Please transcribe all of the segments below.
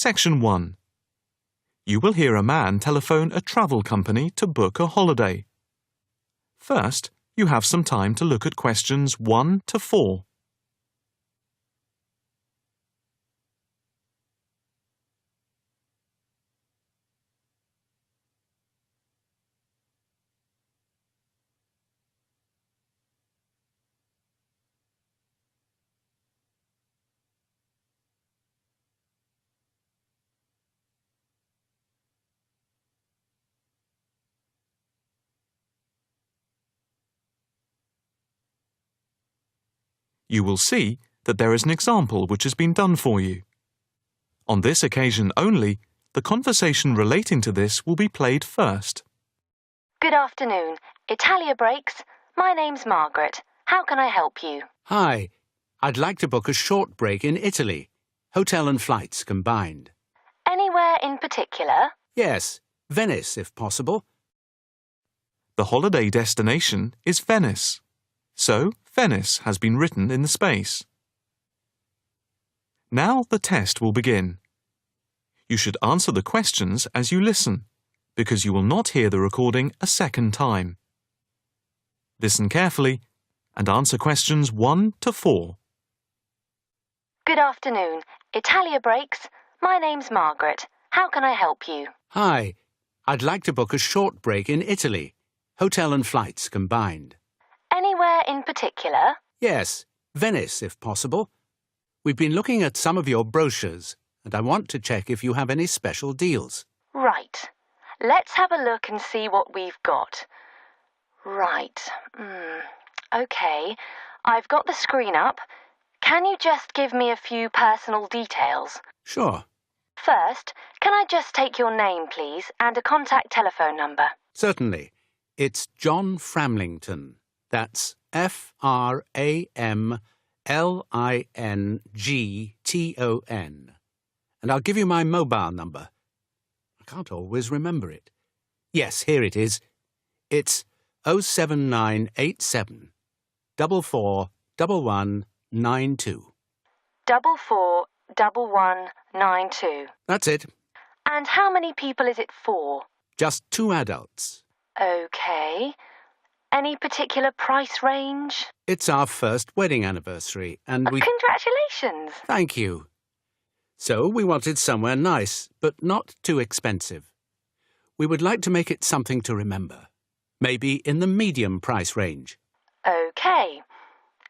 Section 1. You will hear a man telephone a travel company to book a holiday. First, you have some time to look at questions 1 to 4. You will see that there is an example which has been done for you. On this occasion only, the conversation relating to this will be played first. Good afternoon. Italia Breaks. My name's Margaret. How can I help you? Hi. I'd like to book a short break in Italy. Hotel and flights combined. Anywhere in particular? Yes, Venice if possible. The holiday destination is Venice. So, Venice has been written in the space. Now the test will begin. You should answer the questions as you listen, because you will not hear the recording a second time. Listen carefully and answer questions 1 to 4. Good afternoon. Italia Breaks. My name's Margaret. How can I help you? Hi. I'd like to book a short break in Italy. Hotel and flights combined. Anywhere in particular? Yes, Venice if possible. We've been looking at some of your brochures, and I want to check if you have any special deals. Right. Let's have a look and see what we've got. Right. OK. I've got the screen up. Can you just give me a few personal details? Sure. First, can I just take your name, please, and a contact telephone number? Certainly. It's John Framlington. That's Framlington. And I'll give you my mobile number. I can't always remember it. Yes, here it is. It's 07987 441192. 441192. That's it. And how many people is it for? Just 2 adults. OK. Any particular price range? It's our first wedding anniversary, and we... Congratulations! Thank you. So we wanted somewhere nice, but not too expensive. We would like to make it something to remember. Maybe in the medium price range. OK.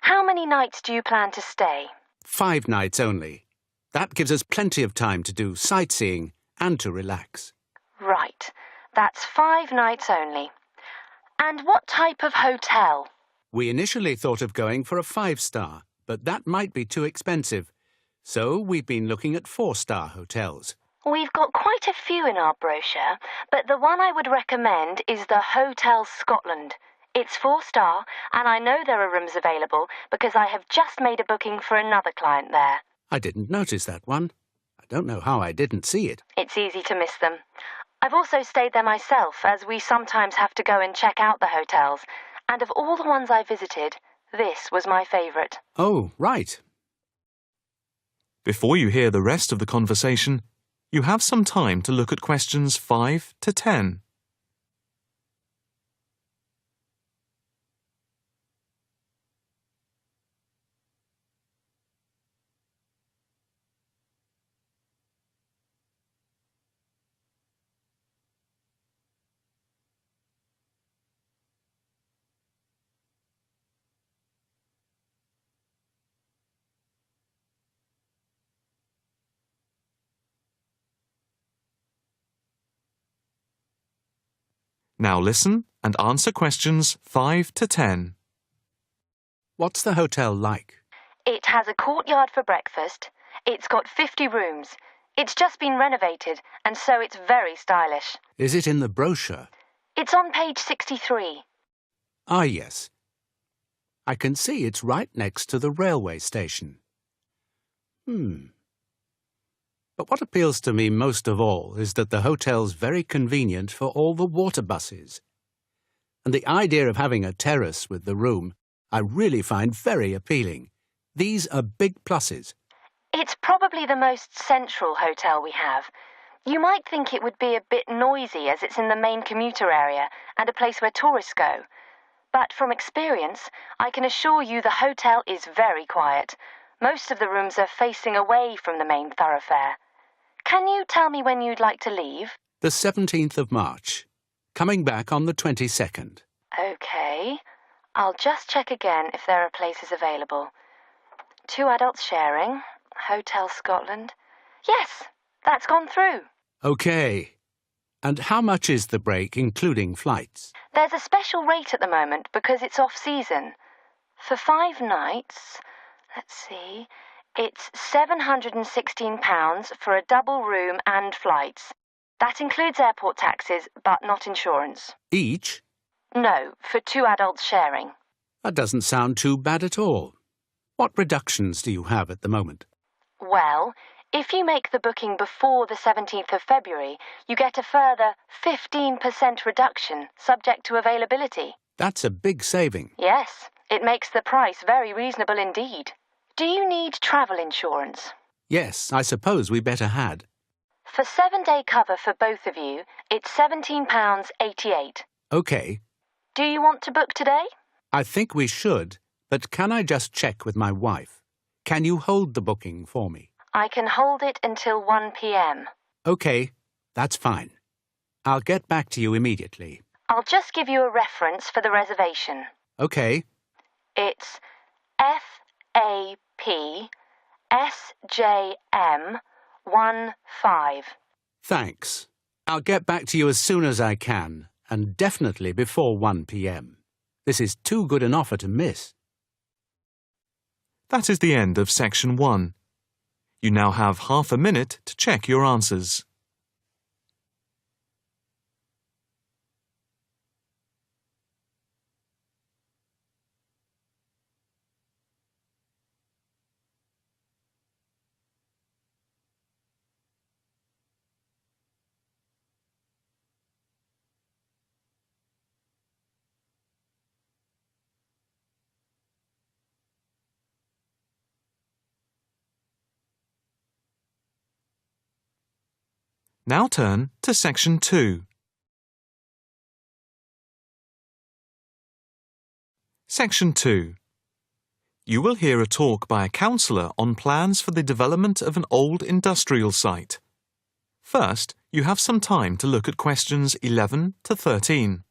How many nights do you plan to stay? 5 nights only. That gives us plenty of time to do sightseeing and to relax. Right. That's 5 nights only. And what type of hotel? We initially thought of going for a 5-star, but that might be too expensive. So we've been looking at 4-star hotels. We've got quite a few in our brochure, but the one I would recommend is the Hotel Scotland. It's 4-star, and I know there are rooms available because I have just made a booking for another client there. I didn't notice that one. I don't know how I didn't see it. It's easy to miss them. I've also stayed there myself, as we sometimes have to go and check out the hotels. And of all the ones I visited, this was my favourite. Oh, right. Before you hear the rest of the conversation, you have some time to look at questions 5 to 10. Now listen and answer questions 5 to 10. What's the hotel like? It has a courtyard for breakfast. It's got 50 rooms. It's just been renovated, and so it's very stylish. Is it in the brochure? It's on page 63. Ah, yes. I can see it's right next to the railway station. But what appeals to me most of all is that the hotel's very convenient for all the water buses. And the idea of having a terrace with the room I really find very appealing. These are big pluses. It's probably the most central hotel we have. You might think it would be a bit noisy as it's in the main commuter area and a place where tourists go. But from experience, I can assure you the hotel is very quiet. Most of the rooms are facing away from the main thoroughfare. Can you tell me when you'd like to leave? The 17th of March. Coming back on the 22nd. OK. I'll just check again if there are places available. 2 adults sharing. Hotel Scotland. Yes, that's gone through. OK. And how much is the break, including flights? There's a special rate at the moment because it's off-season. For 5 nights, let's see, it's £716 for a double room and flights. That includes airport taxes, but not insurance. Each? No, for 2 adults sharing. That doesn't sound too bad at all. What reductions do you have at the moment? Well, if you make the booking before the 17th of February, you get a further 15% reduction, subject to availability. That's a big saving. Yes, it makes the price very reasonable indeed. Do you need travel insurance? Yes, I suppose we better had. For 7-day cover for both of you, it's £17.88. OK. Do you want to book today? I think we should, but can I just check with my wife? Can you hold the booking for me? I can hold it until 1 p.m. OK, that's fine. I'll get back to you immediately. I'll just give you a reference for the reservation. OK. It's FAPSJM15. Thanks. I'll get back to you as soon as I can, and definitely before 1 p.m. This is too good an offer to miss. That is the end of Section 1. You now have half a minute to check your answers. Now turn to Section 2. Section 2. You will hear a talk by a counsellor on plans for the development of an old industrial site. First, you have some time to look at questions 11 to 13.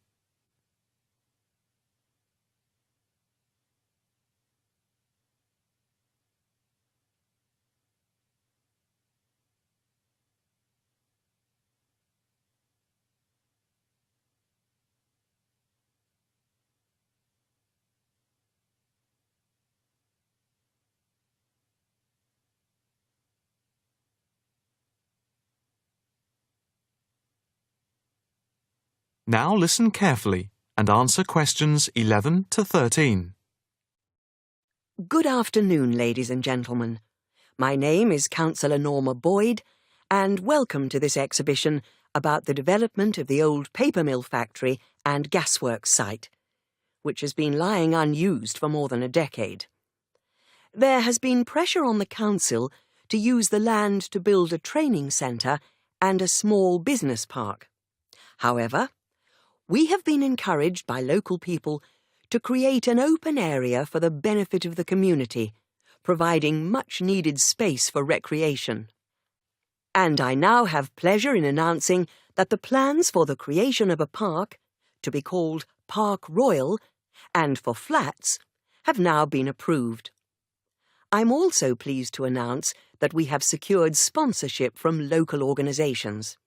Now listen carefully and answer questions 11 to 13. Good afternoon, ladies and gentlemen. My name is Councillor Norma Boyd, and welcome to this exhibition about the development of the old paper mill factory and gasworks site, which has been lying unused for more than a decade. There has been pressure on the council to use the land to build a training centre and a small business park. However, we have been encouraged by local people to create an open area for the benefit of the community, providing much-needed space for recreation. And I now have pleasure in announcing that the plans for the creation of a park, to be called Park Royal, and for flats, have now been approved. I'm also pleased to announce that we have secured sponsorship from local organisations.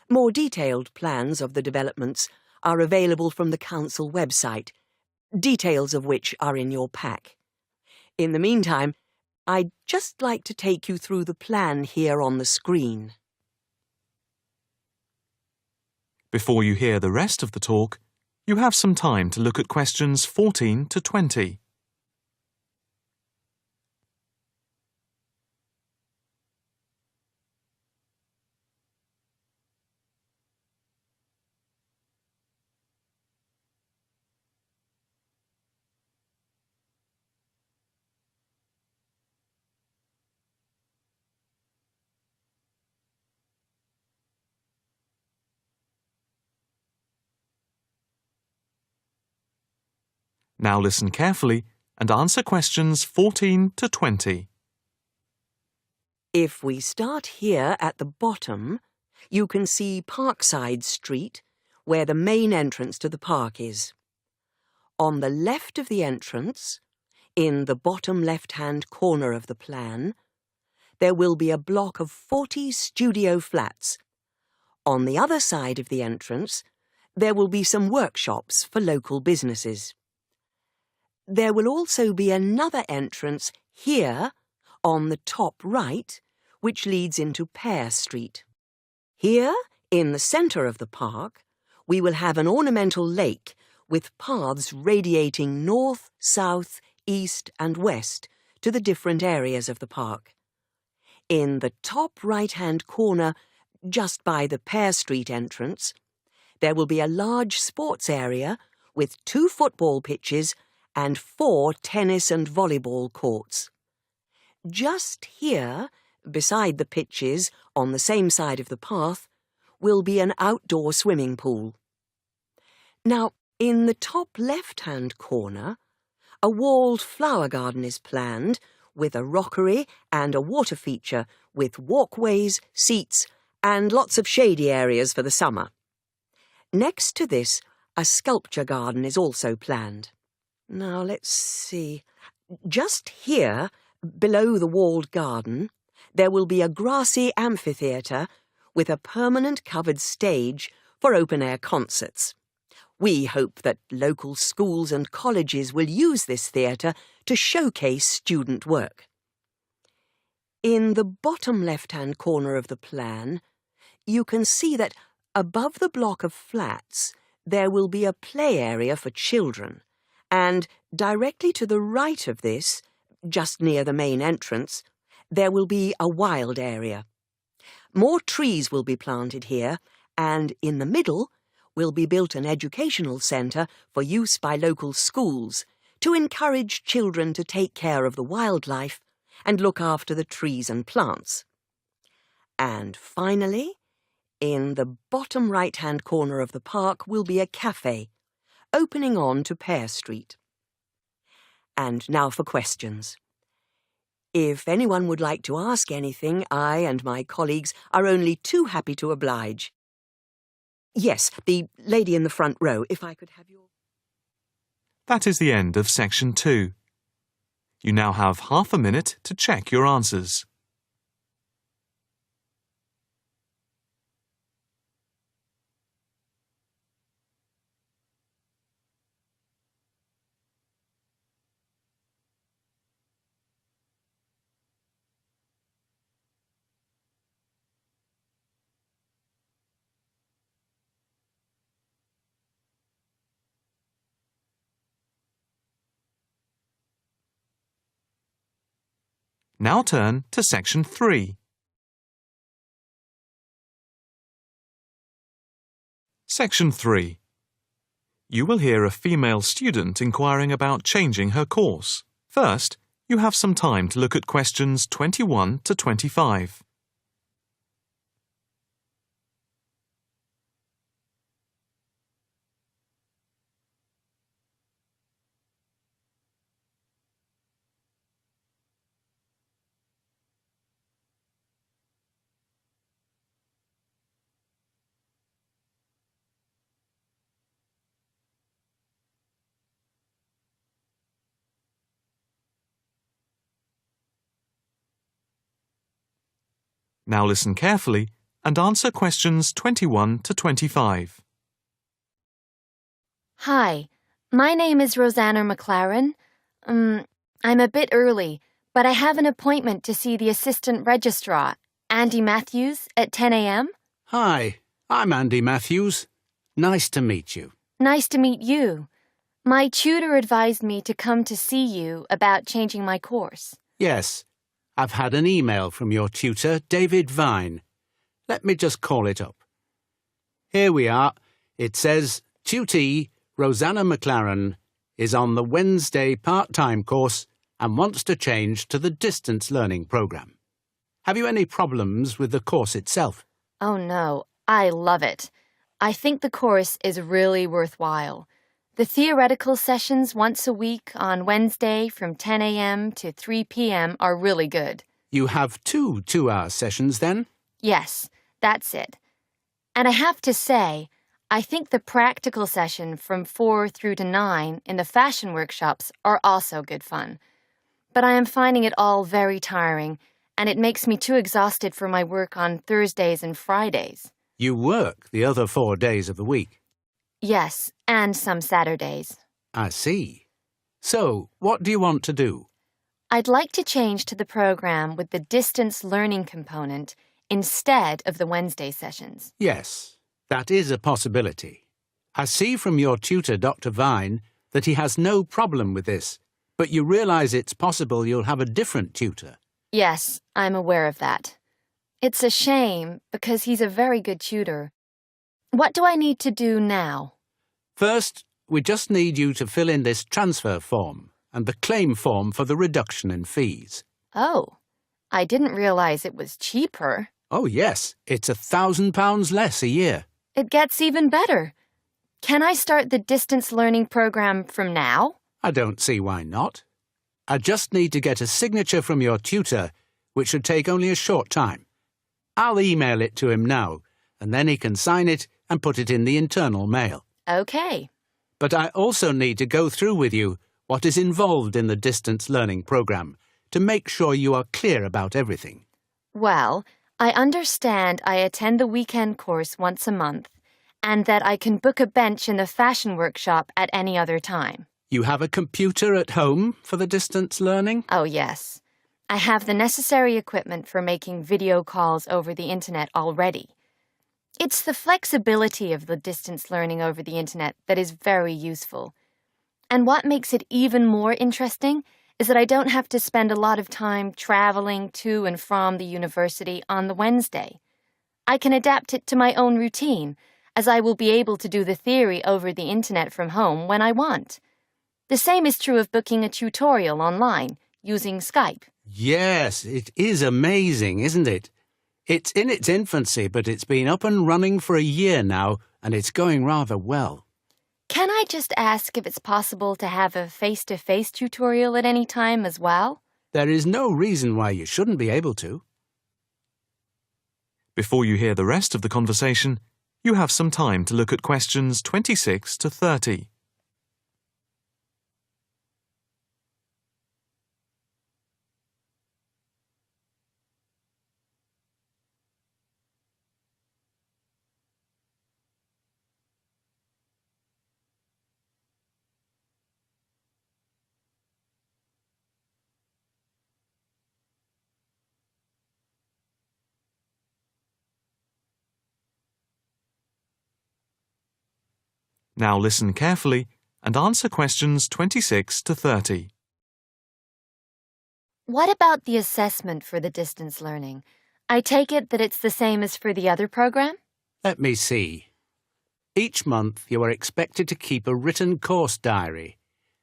More detailed plans of the developments are available from the council website, details of which are in your pack. In the meantime, I'd just like to take you through the plan here on the screen. Before you hear the rest of the talk, you have some time to look at questions 14 to 20. Now listen carefully and answer questions 14 to 20. If we start here at the bottom, you can see Parkside Street, where the main entrance to the park is. On the left of the entrance, in the bottom left-hand corner of the plan, there will be a block of 40 studio flats. On the other side of the entrance, there will be some workshops for local businesses. There will also be another entrance here, on the top right, which leads into Pear Street. Here, in the centre of the park, we will have an ornamental lake with paths radiating north, south, east and west to the different areas of the park. In the top right-hand corner, just by the Pear Street entrance, there will be a large sports area with 2 football pitches and 4 tennis and volleyball courts. Just here, beside the pitches, on the same side of the path, will be an outdoor swimming pool. Now, in the top left-hand corner, a walled flower garden is planned with a rockery and a water feature with walkways, seats and lots of shady areas for the summer. Next to this, a sculpture garden is also planned. Now, let's see. Just here, below the walled garden, there will be a grassy amphitheatre with a permanent covered stage for open-air concerts. We hope that local schools and colleges will use this theatre to showcase student work. In the bottom left-hand corner of the plan, you can see that above the block of flats there will be a play area for children, and directly to the right of this, just near the main entrance, there will be a wild area. More trees will be planted here, and in the middle will be built an educational centre for use by local schools to encourage children to take care of the wildlife and look after the trees and plants. And finally, in the bottom right-hand corner of the park will be a cafe, opening on to Pear Street. And now for questions. If anyone would like to ask anything, I and my colleagues are only too happy to oblige. Yes, the lady in the front row, if I could have your... That is the end of section 2. You now have half a minute to check your answers. Now turn to section 3. Section 3. You will hear a female student inquiring about changing her course. First, you have some time to look at questions 21 to 25. Now listen carefully and answer questions 21 to 25. Hi, my name is Rosanna McLaren. I'm a bit early, but I have an appointment to see the assistant registrar, Andy Matthews, at 10 a.m. Hi, I'm Andy Matthews. Nice to meet you. Nice to meet you. My tutor advised me to come to see you about changing my course. Yes, I've had an email from your tutor, David Vine. Let me just call it up. Here we are. It says, Tutee Rosanna McLaren is on the Wednesday part-time course and wants to change to the distance learning programme. Have you any problems with the course itself? Oh no, I love it. I think the course is really worthwhile. The theoretical sessions once a week on Wednesday from 10 a.m. to 3 p.m. are really good. You have 2 2-hour sessions then? Yes, that's it. And I have to say, I think the practical session from 4 through to 9 in the fashion workshops are also good fun. But I am finding it all very tiring, and it makes me too exhausted for my work on Thursdays and Fridays. You work the other 4 days of the week. Yes, and some Saturdays. I see. So, what do you want to do? I'd like to change to the program with the distance learning component instead of the Wednesday sessions. Yes, that is a possibility. I see from your tutor, Dr. Vine, that he has no problem with this, but you realise it's possible you'll have a different tutor. Yes, I'm aware of that. It's a shame because he's a very good tutor. What do I need to do now? First, we just need you to fill in this transfer form and the claim form for the reduction in fees. Oh, I didn't realize it was cheaper. Oh yes, it's £1,000 less a year. It gets even better. Can I start the distance learning program from now? I don't see why not. I just need to get a signature from your tutor, which should take only a short time. I'll email it to him now, and then he can sign it and put it in the internal mail. Okay. But I also need to go through with you what is involved in the distance learning program to make sure you are clear about everything. Well, I understand I attend the weekend course once a month, and that I can book a bench in the fashion workshop at any other time. You have a computer at home for the distance learning? Oh, yes. I have the necessary equipment for making video calls over the internet already. It's the flexibility of the distance learning over the internet that is very useful. And what makes it even more interesting is that I don't have to spend a lot of time traveling to and from the university on the Wednesday. I can adapt it to my own routine, as I will be able to do the theory over the internet from home when I want. The same is true of booking a tutorial online using Skype. Yes, it is amazing, isn't it? It's in its infancy, but it's been up and running for a year now, and it's going rather well. Can I just ask if it's possible to have a face-to-face tutorial at any time as well? There is no reason why you shouldn't be able to. Before you hear the rest of the conversation, you have some time to look at questions 26 to 30. Now listen carefully and answer questions 26 to 30. What about the assessment for the distance learning? I take it that it's the same as for the other program? Let me see. Each month you are expected to keep a written course diary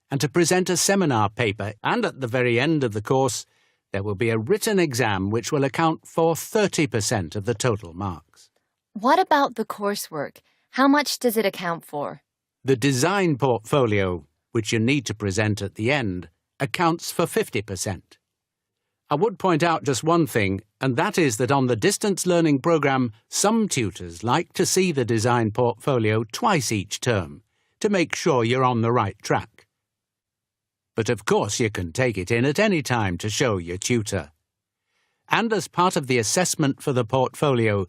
and to present a seminar paper, and at the very end of the course there will be a written exam which will account for 30% of the total marks. What about the coursework? How much does it account for? The design portfolio, which you need to present at the end, accounts for 50%. I would point out just one thing, and that is that on the distance learning program, some tutors like to see the design portfolio twice each term to make sure you're on the right track. But of course you can take it in at any time to show your tutor. And as part of the assessment for the portfolio,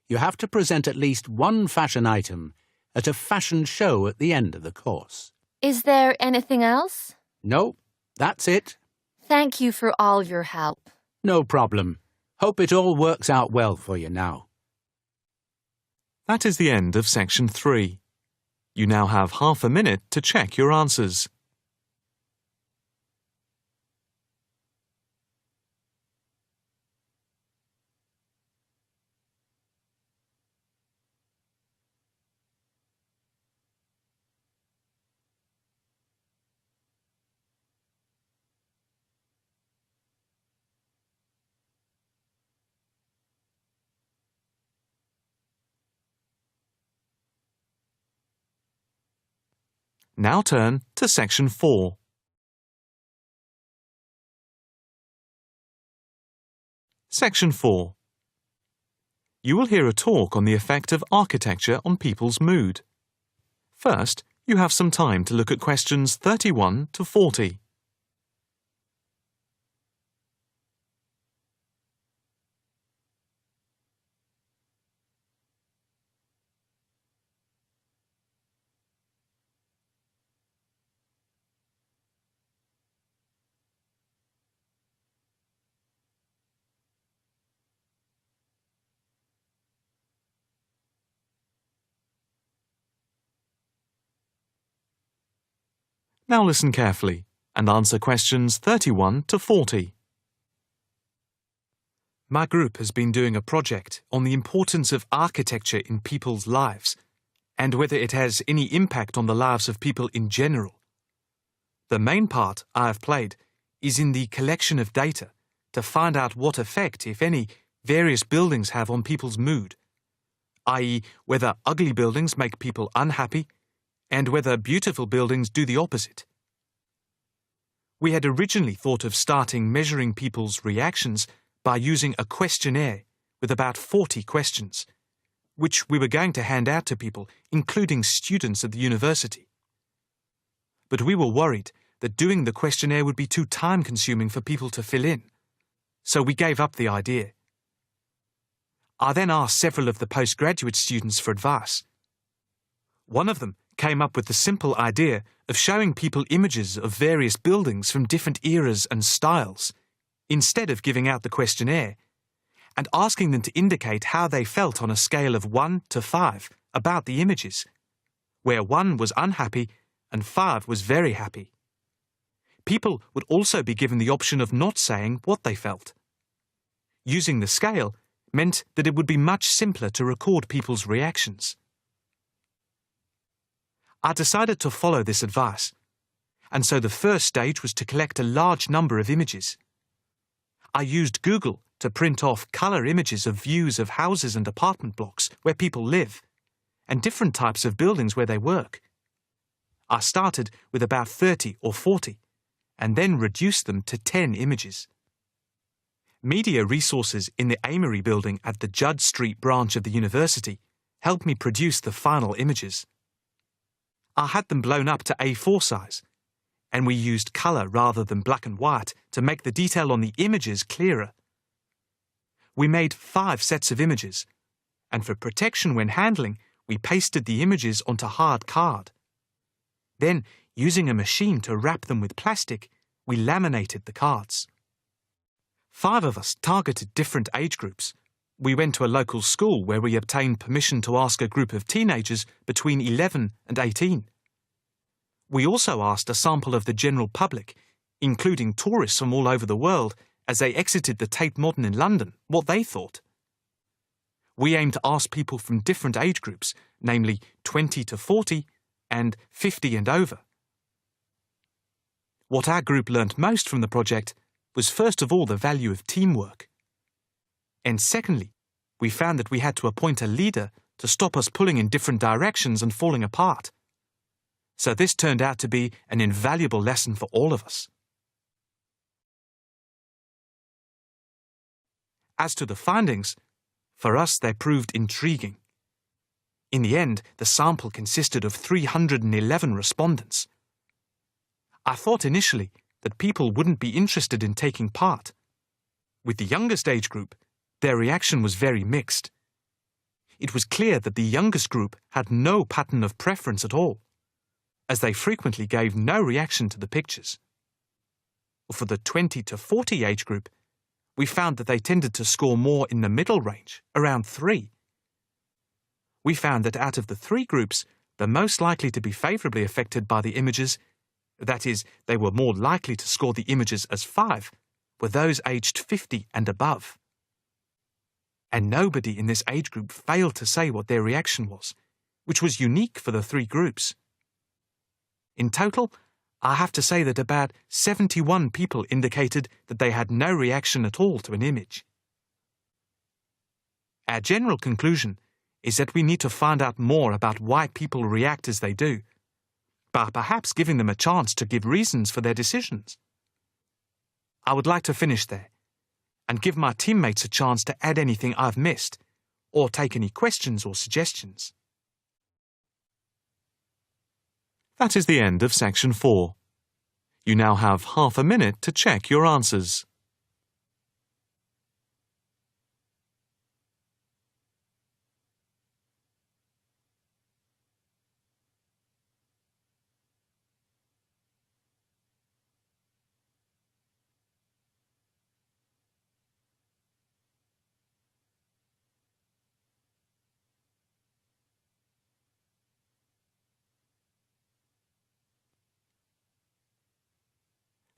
you have to present at least one fashion item at a fashion show at the end of the course. Is there anything else? No, that's it. Thank you for all your help. No problem. Hope it all works out well for you now. That is the end of section 3. You now have half a minute to check your answers. Now turn to Section 4. Section 4. You will hear a talk on the effect of architecture on people's mood. First, you have some time to look at questions 31 to 40. Now listen carefully and answer questions 31 to 40. My group has been doing a project on the importance of architecture in people's lives and whether it has any impact on the lives of people in general. The main part I have played is in the collection of data to find out what effect, if any, various buildings have on people's mood, i.e., whether ugly buildings make people unhappy and whether beautiful buildings do the opposite. We had originally thought of starting measuring people's reactions by using a questionnaire with about 40 questions, which we were going to hand out to people, including students at the university. But we were worried that doing the questionnaire would be too time-consuming for people to fill in, so we gave up the idea. I then asked several of the postgraduate students for advice. One of them came up with the simple idea of showing people images of various buildings from different eras and styles, instead of giving out the questionnaire, and asking them to indicate how they felt on a scale of 1 to 5 about the images, where 1 was unhappy and 5 was very happy. People would also be given the option of not saying what they felt. Using the scale meant that it would be much simpler to record people's reactions. I decided to follow this advice, and so the first stage was to collect a large number of images. I used Google to print off colour images of views of houses and apartment blocks where people live, and different types of buildings where they work. I started with about 30 or 40, and then reduced them to 10 images. Media resources in the Amory building at the Judd Street branch of the university helped me produce the final images. I had them blown up to A4 size, and we used colour rather than black and white to make the detail on the images clearer. We made 5 sets of images, and for protection when handling, we pasted the images onto hard card. Then, using a machine to wrap them with plastic, we laminated the cards. 5 of us targeted different age groups. We went to a local school where we obtained permission to ask a group of teenagers between 11 and 18. We also asked a sample of the general public, including tourists from all over the world, as they exited the Tate Modern in London, what they thought. We aimed to ask people from different age groups, namely 20 to 40 and 50 and over. What our group learnt most from the project was first of all the value of teamwork. And secondly, we found that we had to appoint a leader to stop us pulling in different directions and falling apart. So this turned out to be an invaluable lesson for all of us. As to the findings, for us they proved intriguing. In the end, the sample consisted of 311 respondents. I thought initially that people wouldn't be interested in taking part. With the youngest age group, their reaction was very mixed. It was clear that the youngest group had no pattern of preference at all, as they frequently gave no reaction to the pictures. For the 20 to 40 age group, we found that they tended to score more in the middle range, around 3. We found that out of the 3 groups, the most likely to be favourably affected by the images, that is, they were more likely to score the images as 5, were those aged 50 and above. And nobody in this age group failed to say what their reaction was, which was unique for the 3 groups. In total, I have to say that about 71 people indicated that they had no reaction at all to an image. Our general conclusion is that we need to find out more about why people react as they do, by perhaps giving them a chance to give reasons for their decisions. I would like to finish there and give my teammates a chance to add anything I've missed or take any questions or suggestions. That is the end of section 4. You now have half a minute to check your answers.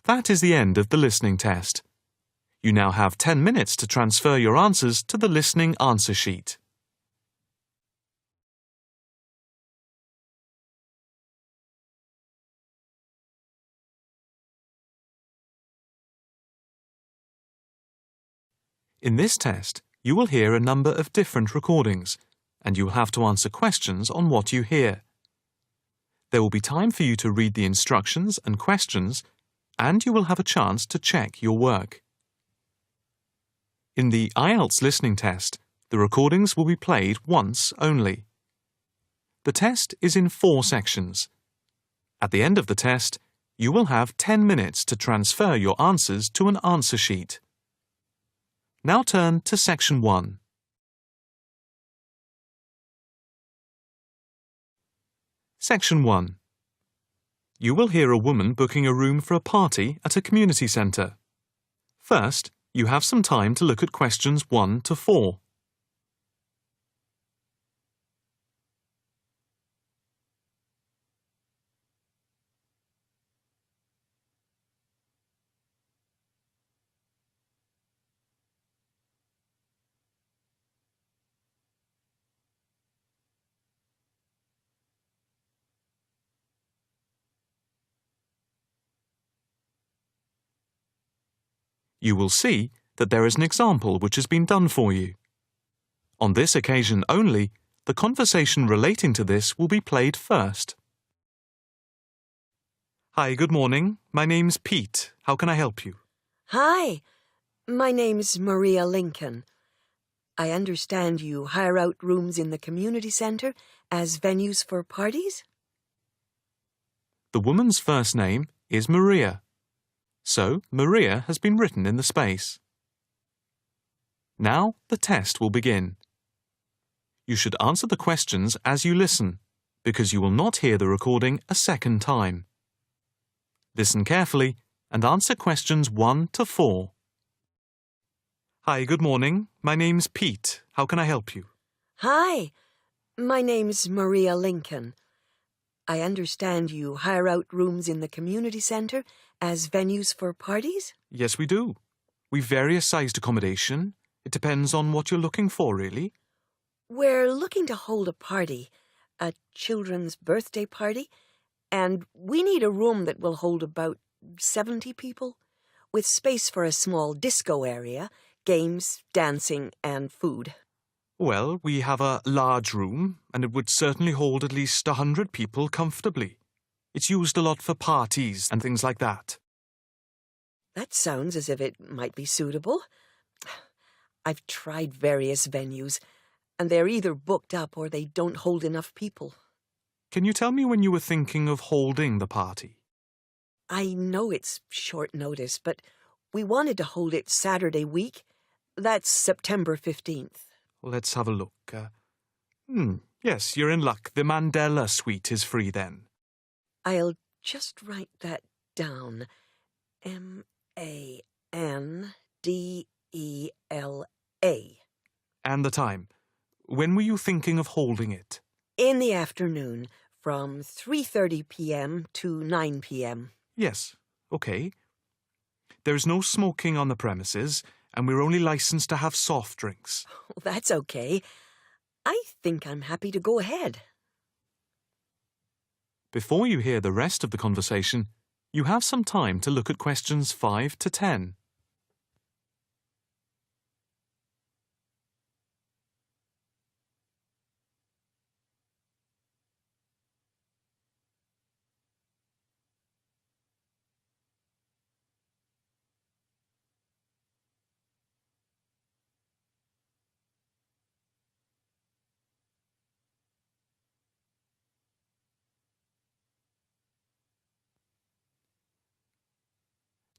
That is the end of the listening test. You now have 10 minutes to transfer your answers to the listening answer sheet. In this test, you will hear a number of different recordings, and you will have to answer questions on what you hear. There will be time for you to read the instructions and questions, and you will have a chance to check your work. In the IELTS listening test, the recordings will be played once only. The test is in 4 sections. At the end of the test, you will have 10 minutes to transfer your answers to an answer sheet. Now turn to section 1. Section 1. You will hear a woman booking a room for a party at a community centre. First, you have some time to look at questions 1 to 4. You will see that there is an example which has been done for you. On this occasion only, the conversation relating to this will be played first. Hi, good morning. My name's Pete. How can I help you? Hi, my name's Maria Lincoln. I understand you hire out rooms in the community centre as venues for parties? The woman's first name is Maria. So, Maria has been written in the space. Now, the test will begin. You should answer the questions as you listen, because you will not hear the recording a second time. Listen carefully and answer questions 1 to 4. Hi, good morning. My name's Pete. How can I help you? Hi, my name's Maria Lincoln. I understand you hire out rooms in the community centre as venues for parties? Yes, we do. We've various sized accommodation. It depends on what you're looking for, really. We're looking to hold a party, a children's birthday party, and we need a room that will hold about 70 people, with space for a small disco area, games, dancing, and food. Well, we have a large room, and it would certainly hold at least 100 people comfortably. It's used a lot for parties and things like that. That sounds as if it might be suitable. I've tried various venues, and they're either booked up or they don't hold enough people. Can you tell me when you were thinking of holding the party? I know it's short notice, but we wanted to hold it Saturday week. That's September 15th. Let's have a look. Yes, you're in luck. The Mandela suite is free then. I'll just write that down. Mandela. And the time. When were you thinking of holding it? In the afternoon, from 3:30 p.m. to 9 p.m. Yes, okay. There's no smoking on the premises, and we're only licensed to have soft drinks. That's okay. I think I'm happy to go ahead. Before you hear the rest of the conversation, you have some time to look at questions 5 to 10.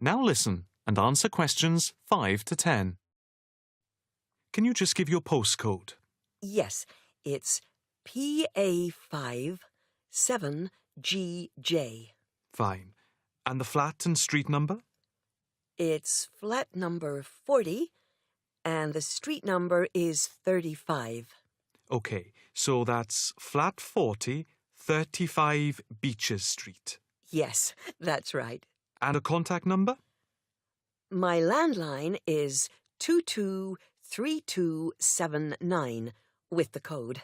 Now listen and answer questions 5 to 10. Can you just give your postcode? Yes, it's PA5 7GJ. Fine. And the flat and street number? It's flat number 40, and the street number is 35. OK, so that's flat 40, 35 Beaches Street. Yes, that's right. And a contact number? My landline is 223279 with the code.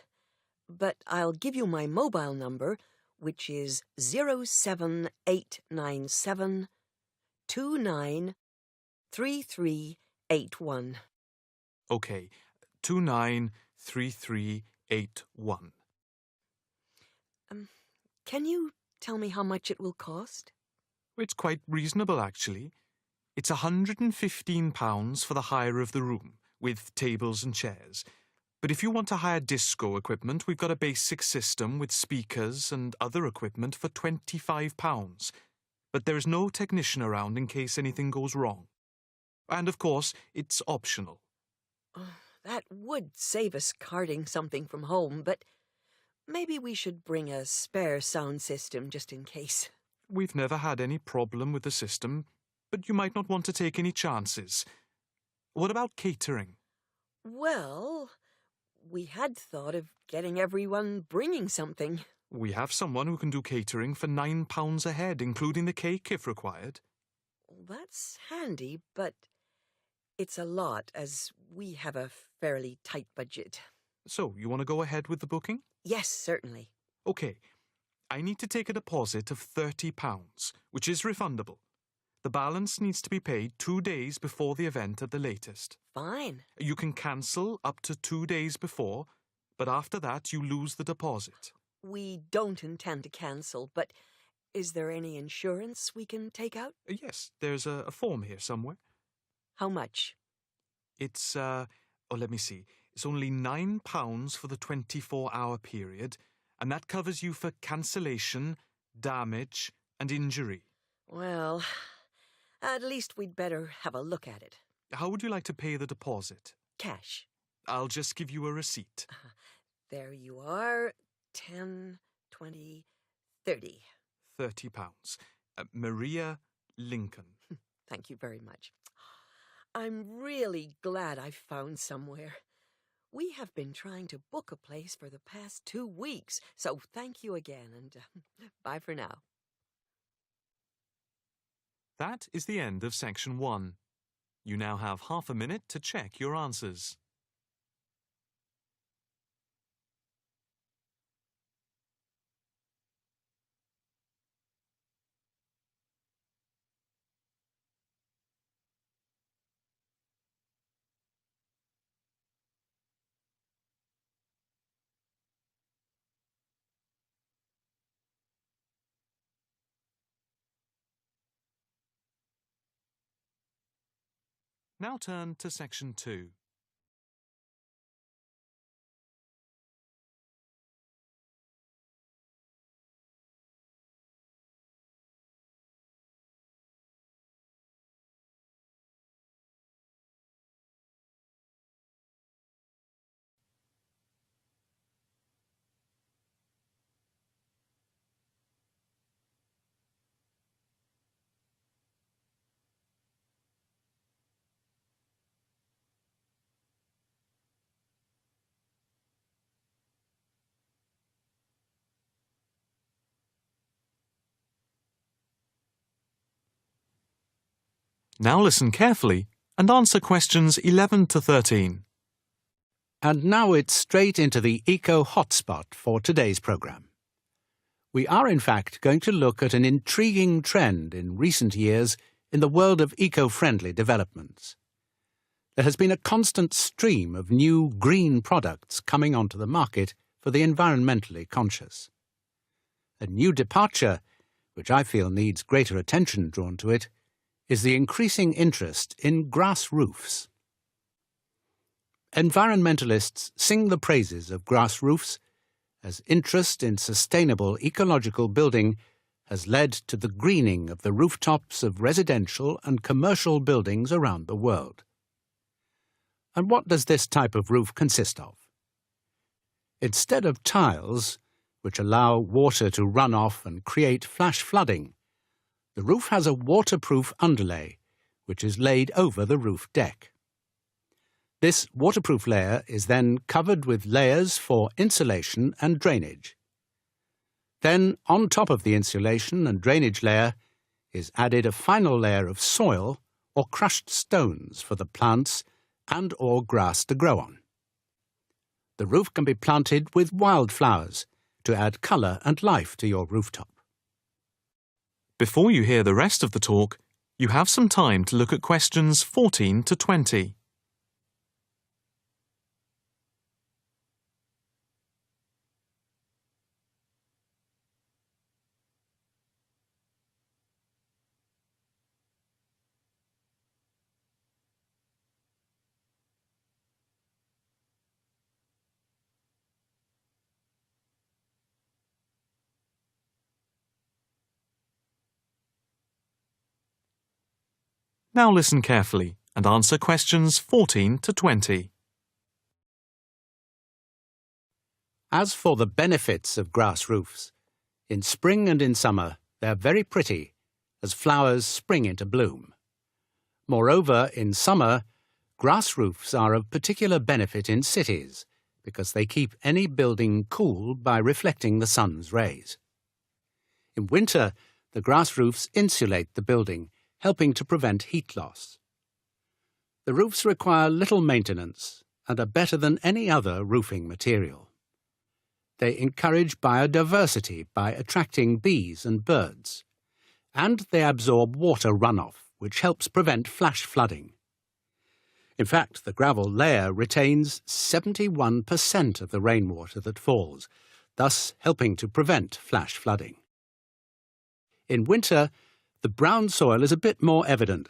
But I'll give you my mobile number, which is 07897 293381. OK, 293381. Can you tell me how much it will cost? It's quite reasonable, actually. It's £115 for the hire of the room, with tables and chairs. But if you want to hire disco equipment, we've got a basic system with speakers and other equipment for £25. But there is no technician around in case anything goes wrong. And of course, it's optional. Oh, that would save us carting something from home, but maybe we should bring a spare sound system just in case. We've never had any problem with the system, but you might not want to take any chances. What about catering? Well, we had thought of getting everyone bringing something. We have someone who can do catering for £9 a head, including the cake if required. That's handy, but it's a lot as we have a fairly tight budget. So, you want to go ahead with the booking? Yes, certainly. OK. I need to take a deposit of £30, which is refundable. The balance needs to be paid 2 days before the event at the latest. Fine. You can cancel up to 2 days before, but after that you lose the deposit. We don't intend to cancel, but is there any insurance we can take out? Yes, there's a form here somewhere. How much? It's, let me see. It's only £9 for the 24-hour period, and that covers you for cancellation, damage, and injury. Well, at least we'd better have a look at it. How would you like to pay the deposit? Cash. I'll just give you a receipt. There you are. 10, 20, 30. £30. Maria Lincoln. Thank you very much. I'm really glad I found somewhere. We have been trying to book a place for the past 2 weeks, so thank you again, and bye for now. That is the end of section 1. You now have half a minute to check your answers. Now turn to section 2. Now listen carefully and answer questions 11 to 13. And now it's straight into the Eco Hotspot for today's programme. We are in fact going to look at an intriguing trend in recent years in the world of eco-friendly developments. There has been a constant stream of new green products coming onto the market for the environmentally conscious. A new departure, which I feel needs greater attention drawn to it, is the increasing interest in grass roofs. Environmentalists sing the praises of grass roofs as interest in sustainable ecological building has led to the greening of the rooftops of residential and commercial buildings around the world. And what does this type of roof consist of? Instead of tiles, which allow water to run off and create flash flooding, the roof has a waterproof underlay, which is laid over the roof deck. This waterproof layer is then covered with layers for insulation and drainage. Then, on top of the insulation and drainage layer, is added a final layer of soil or crushed stones for the plants and/or grass to grow on. The roof can be planted with wildflowers to add colour and life to your rooftop. Before you hear the rest of the talk, you have some time to look at questions 14 to 20. Now listen carefully and answer questions 14 to 20. As for the benefits of grass roofs, in spring and in summer they're very pretty, as flowers spring into bloom. Moreover, in summer, grass roofs are of particular benefit in cities, because they keep any building cool by reflecting the sun's rays. In winter, the grass roofs insulate the building, helping to prevent heat loss. The roofs require little maintenance and are better than any other roofing material. They encourage biodiversity by attracting bees and birds, and they absorb water runoff, which helps prevent flash flooding. In fact, the gravel layer retains 71% of the rainwater that falls, thus helping to prevent flash flooding. In winter, the brown soil is a bit more evident,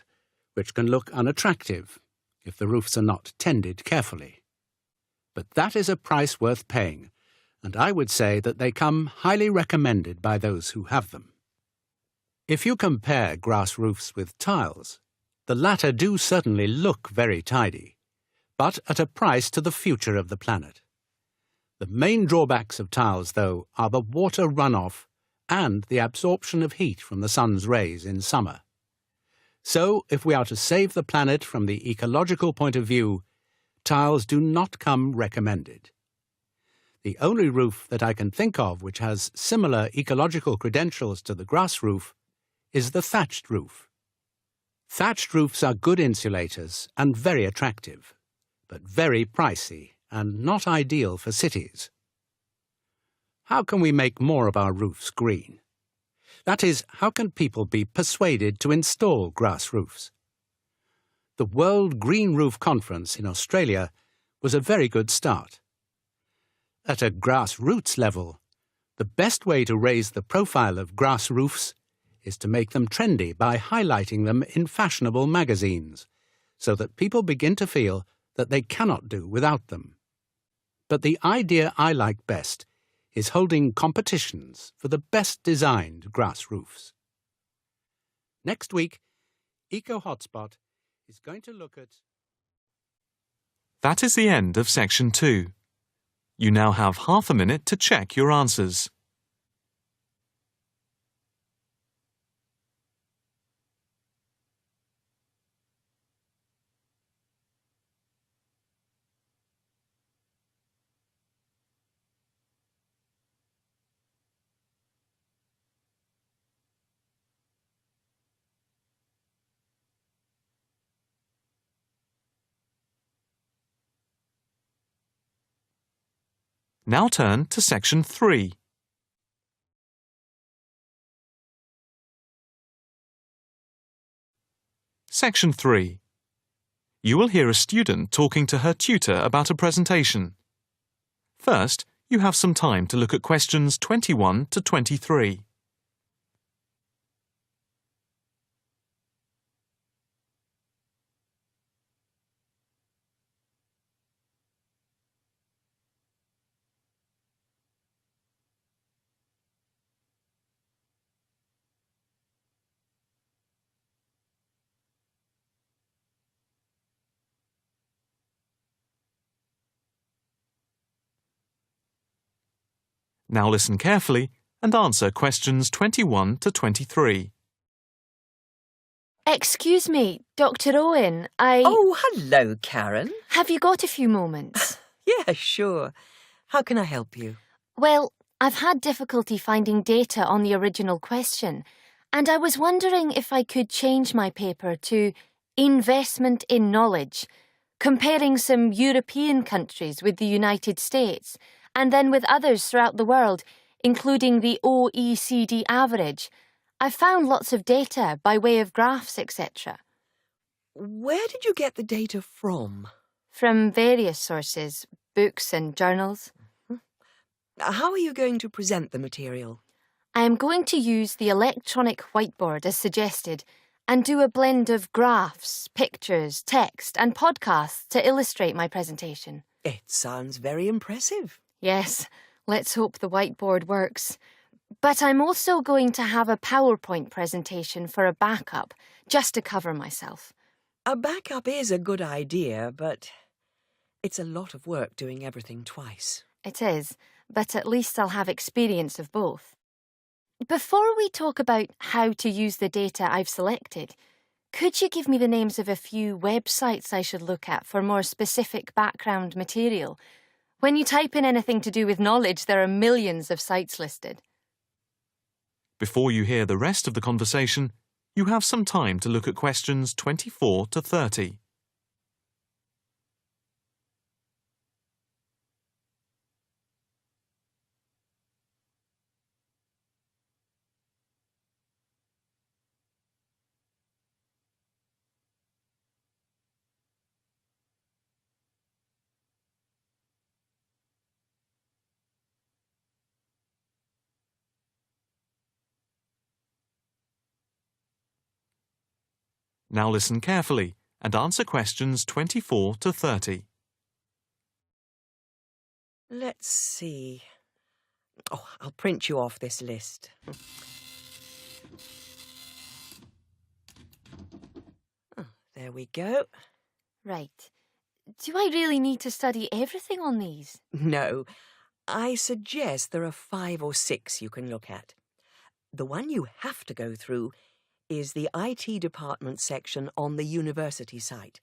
which can look unattractive if the roofs are not tended carefully. But that is a price worth paying, and I would say that they come highly recommended by those who have them. If you compare grass roofs with tiles, the latter do certainly look very tidy, but at a price to the future of the planet. The main drawbacks of tiles, though, are the water runoff and the absorption of heat from the sun's rays in summer. So, if we are to save the planet from the ecological point of view, tiles do not come recommended. The only roof that I can think of which has similar ecological credentials to the grass roof is the thatched roof. Thatched roofs are good insulators and very attractive, but very pricey and not ideal for cities. How can we make more of our roofs green? That is, how can people be persuaded to install grass roofs? The World Green Roof Conference in Australia was a very good start. At a grassroots level, the best way to raise the profile of grass roofs is to make them trendy by highlighting them in fashionable magazines, so that people begin to feel that they cannot do without them. But the idea I like best is holding competitions for the best designed grass roofs. Next week, Eco Hotspot is going to look at... That is the end of section 2. You now have half a minute to check your answers. Now turn to section 3. Section 3. You will hear a student talking to her tutor about a presentation. First, you have some time to look at questions 21 to 23. Now listen carefully and answer questions 21 to 23. Excuse me, Dr. Owen, Oh, hello, Karen. Have you got a few moments? Yeah, sure. How can I help you? Well, I've had difficulty finding data on the original question, and I was wondering if I could change my paper to Investment in Knowledge, comparing some European countries with the United States, and then with others throughout the world, including the OECD average. I found lots of data by way of graphs, etc. Where did you get the data from? From various sources, books and journals. How are you going to present the material? I am going to use the electronic whiteboard as suggested and do a blend of graphs, pictures, text and podcasts to illustrate my presentation. It sounds very impressive. Yes, let's hope the whiteboard works. But I'm also going to have a PowerPoint presentation for a backup, just to cover myself. A backup is a good idea, but it's a lot of work doing everything twice. It is, but at least I'll have experience of both. Before we talk about how to use the data I've selected, could you give me the names of a few websites I should look at for more specific background material? When you type in anything to do with knowledge, there are millions of sites listed. Before you hear the rest of the conversation, you have some time to look at questions 24 to 30. Now listen carefully and answer questions 24 to 30. Let's see. Oh, I'll print you off this list. Oh, there we go. Right. Do I really need to study everything on these? No, I suggest there are 5 or 6 you can look at. The one you have to go through is the IT department section on the university site,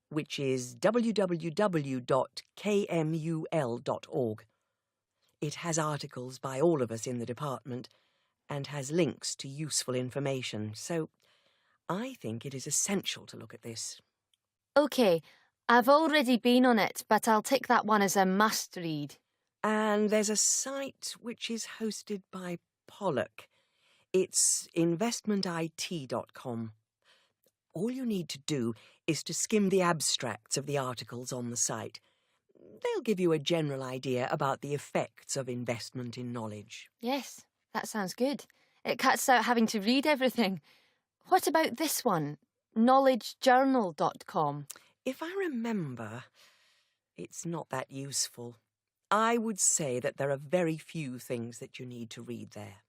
which is www.kmul.org. It has articles by all of us in the department and has links to useful information, so I think it is essential to look at this. OK, I've already been on it, but I'll tick that one as a must-read. And there's a site which is hosted by Pollock. It's investmentit.com. All you need to do is to skim the abstracts of the articles on the site. They'll give you a general idea about the effects of investment in knowledge. Yes, that sounds good. It cuts out having to read everything. What about this one? knowledgejournal.com. If I remember, it's not that useful. I would say that there are very few things that you need to read there.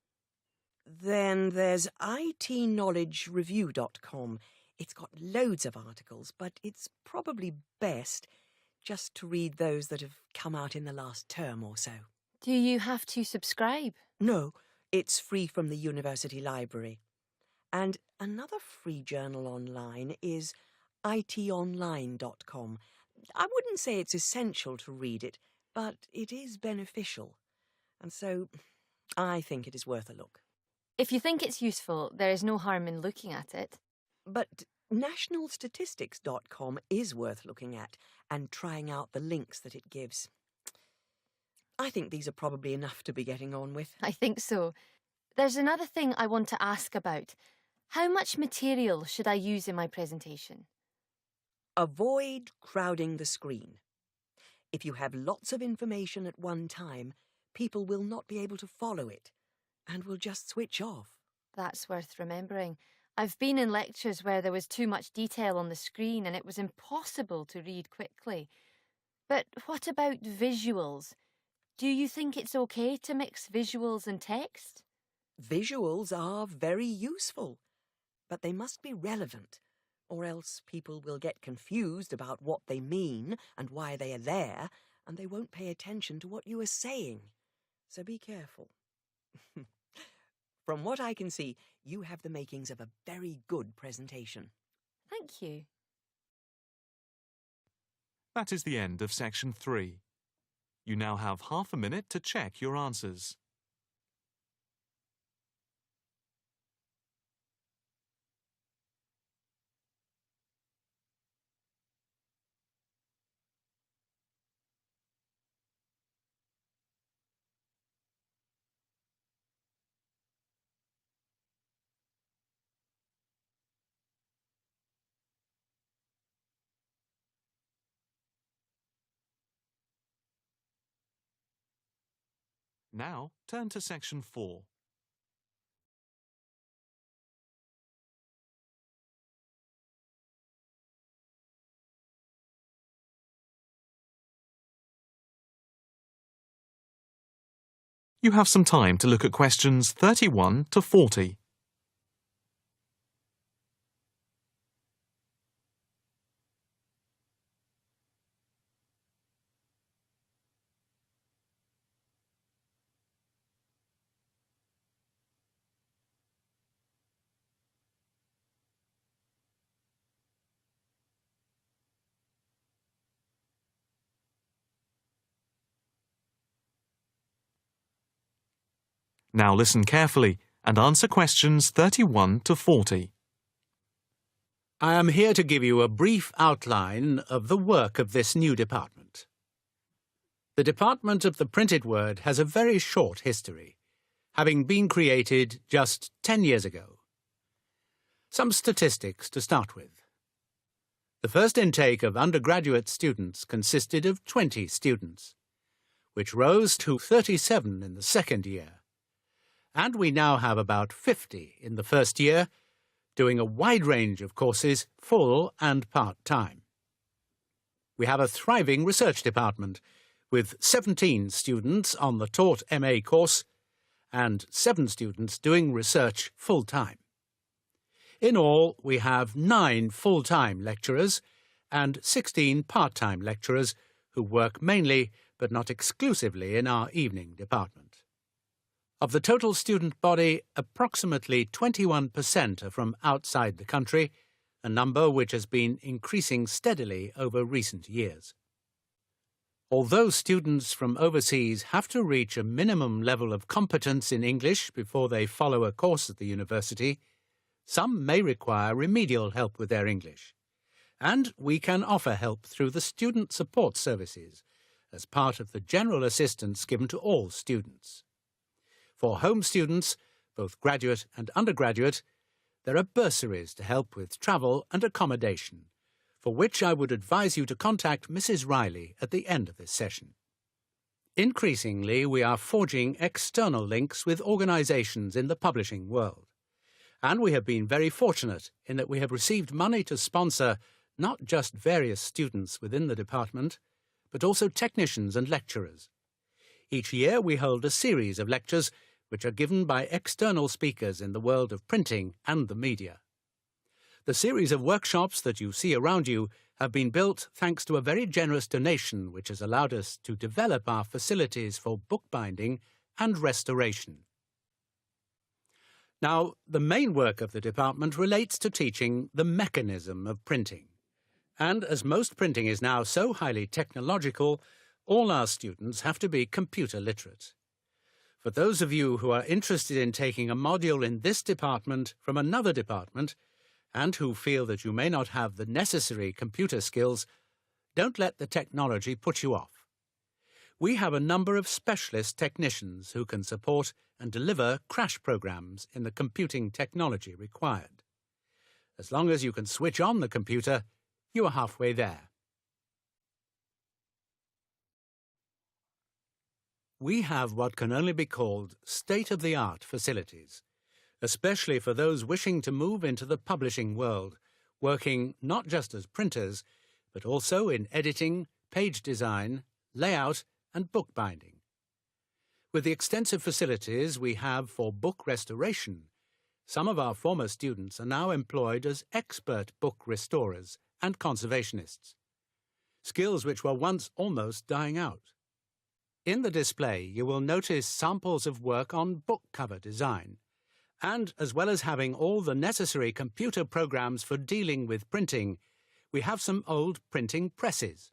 Then there's itknowledgereview.com. It's got loads of articles, but it's probably best just to read those that have come out in the last term or so. Do you have to subscribe? No, it's free from the university library. And another free journal online is itonline.com. I wouldn't say it's essential to read it, but it is beneficial. And so I think it is worth a look. If you think it's useful, there is no harm in looking at it. But nationalstatistics.com is worth looking at and trying out the links that it gives. I think these are probably enough to be getting on with. I think so. There's another thing I want to ask about. How much material should I use in my presentation? Avoid crowding the screen. If you have lots of information at one time, people will not be able to follow it and will just switch off. That's worth remembering. I've been in lectures where there was too much detail on the screen and it was impossible to read quickly. But what about visuals? Do you think it's okay to mix visuals and text? Visuals are very useful, but they must be relevant, or else people will get confused about what they mean and why they are there, and they won't pay attention to what you are saying. so be careful. From what I can see, you have the makings of a very good presentation. Thank you. That is the end of section 3. You now have half a minute to check your answers. Now, turn to section 4. You have some time to look at questions 31 to 40. Now listen carefully and answer questions 31 to 40. I am here to give you a brief outline of the work of this new department. The Department of the Printed Word has a very short history, having been created just 10 years ago. Some statistics to start with. The first intake of undergraduate students consisted of 20 students, which rose to 37 in the second year. And we now have about 50 in the first year, doing a wide range of courses, full and part-time. We have a thriving research department, with 17 students on the taught MA course and 7 students doing research full-time. In all, we have 9 full-time lecturers and 16 part-time lecturers who work mainly, but not exclusively, in our evening department. Of the total student body, approximately 21% are from outside the country, a number which has been increasing steadily over recent years. Although students from overseas have to reach a minimum level of competence in English before they follow a course at the university, some may require remedial help with their English, and we can offer help through the Student Support Services as part of the general assistance given to all students. For home students, both graduate and undergraduate, there are bursaries to help with travel and accommodation, for which I would advise you to contact Mrs. Riley at the end of this session. Increasingly, we are forging external links with organisations in the publishing world, and we have been very fortunate in that we have received money to sponsor not just various students within the department, but also technicians and lecturers. Each year we hold a series of lectures which are given by external speakers in the world of printing and the media. The series of workshops that you see around you have been built thanks to a very generous donation which has allowed us to develop our facilities for bookbinding and restoration. Now, the main work of the department relates to teaching the mechanism of printing. And as most printing is now so highly technological, all our students have to be computer literate. For those of you who are interested in taking a module in this department from another department, and who feel that you may not have the necessary computer skills, don't let the technology put you off. We have a number of specialist technicians who can support and deliver crash programs in the computing technology required. As long as you can switch on the computer, you are halfway there. We have what can only be called state-of-the-art facilities, especially for those wishing to move into the publishing world, working not just as printers, but also in editing, page design, layout, and bookbinding. With the extensive facilities we have for book restoration, some of our former students are now employed as expert book restorers and conservationists, skills which were once almost dying out. In the display, you will notice samples of work on book cover design. And as well as having all the necessary computer programs for dealing with printing, we have some old printing presses.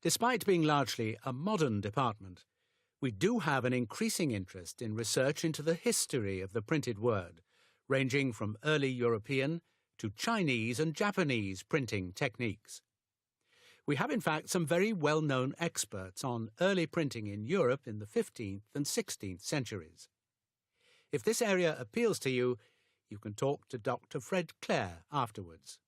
Despite being largely a modern department, we do have an increasing interest in research into the history of the printed word, ranging from early European to Chinese and Japanese printing techniques. We have in fact some very well-known experts on early printing in Europe in the 15th and 16th centuries. If this area appeals to you, you can talk to Dr. Fred Clare afterwards.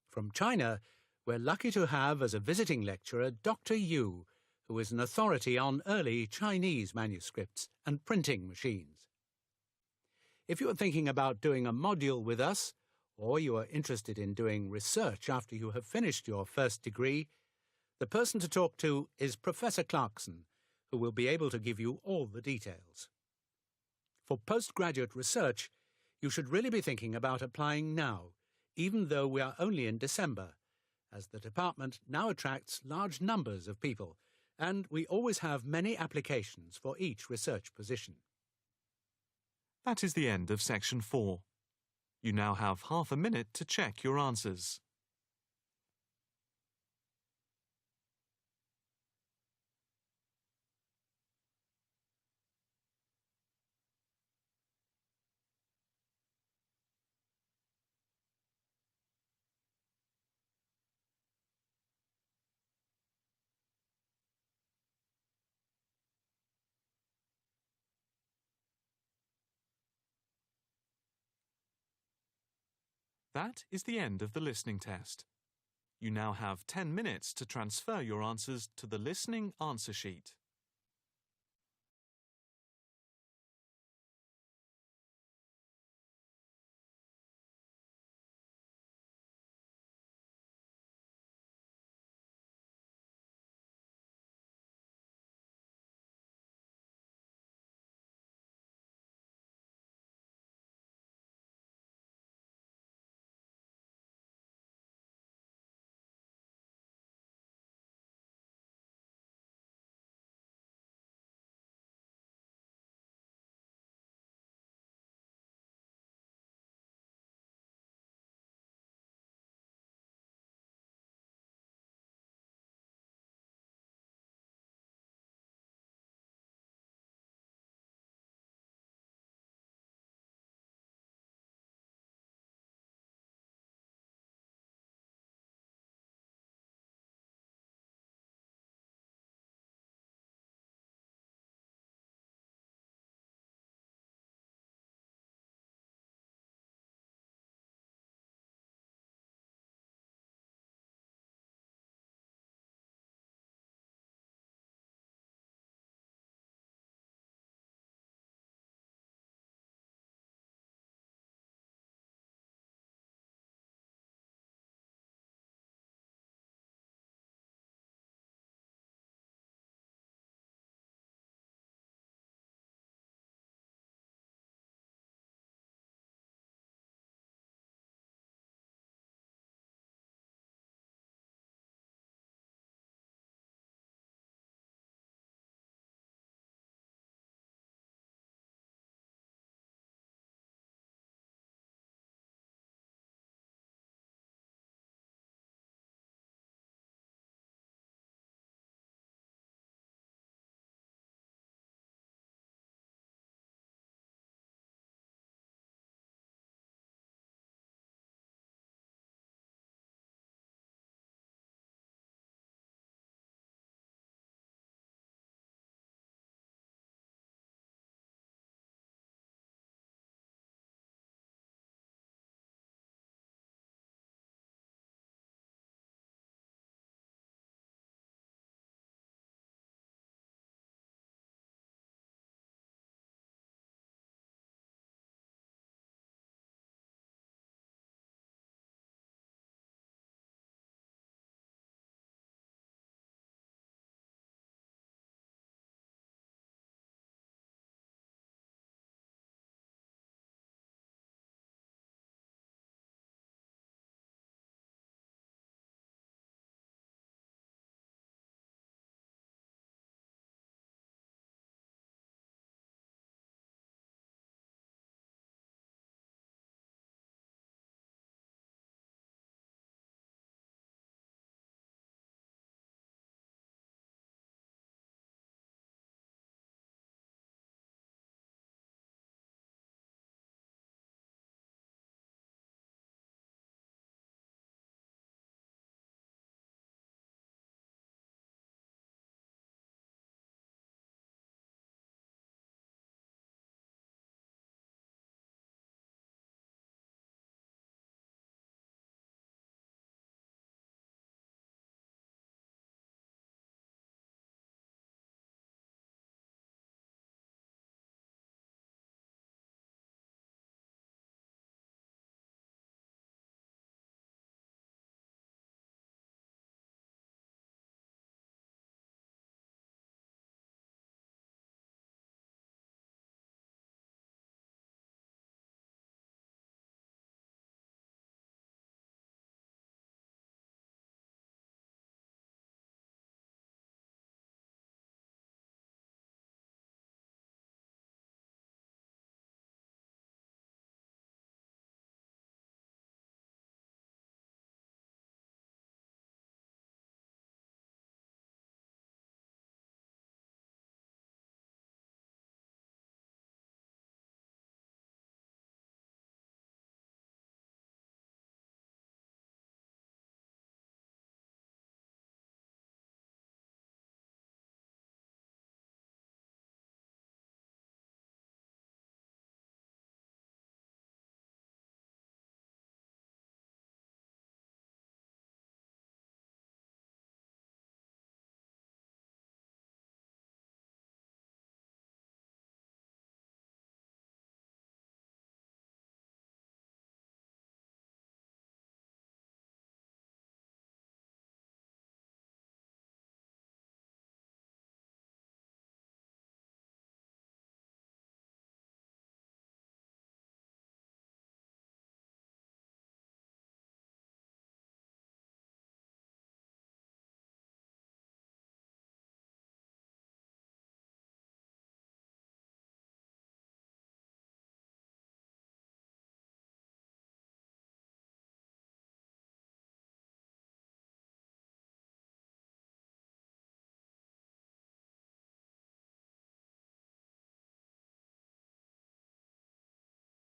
From China, we're lucky to have as a visiting lecturer Dr. Yu, who is an authority on early Chinese manuscripts and printing machines. If you are thinking about doing a module with us, or you are interested in doing research after you have finished your first degree, the person to talk to is Professor Clarkson, who will be able to give you all the details. For postgraduate research, you should really be thinking about applying now, even though we are only in December, as the department now attracts large numbers of people, and we always have many applications for each research position. That is the end of section 4. You now have half a minute to check your answers. That is the end of the listening test. You now have 10 minutes to transfer your answers to the listening answer sheet.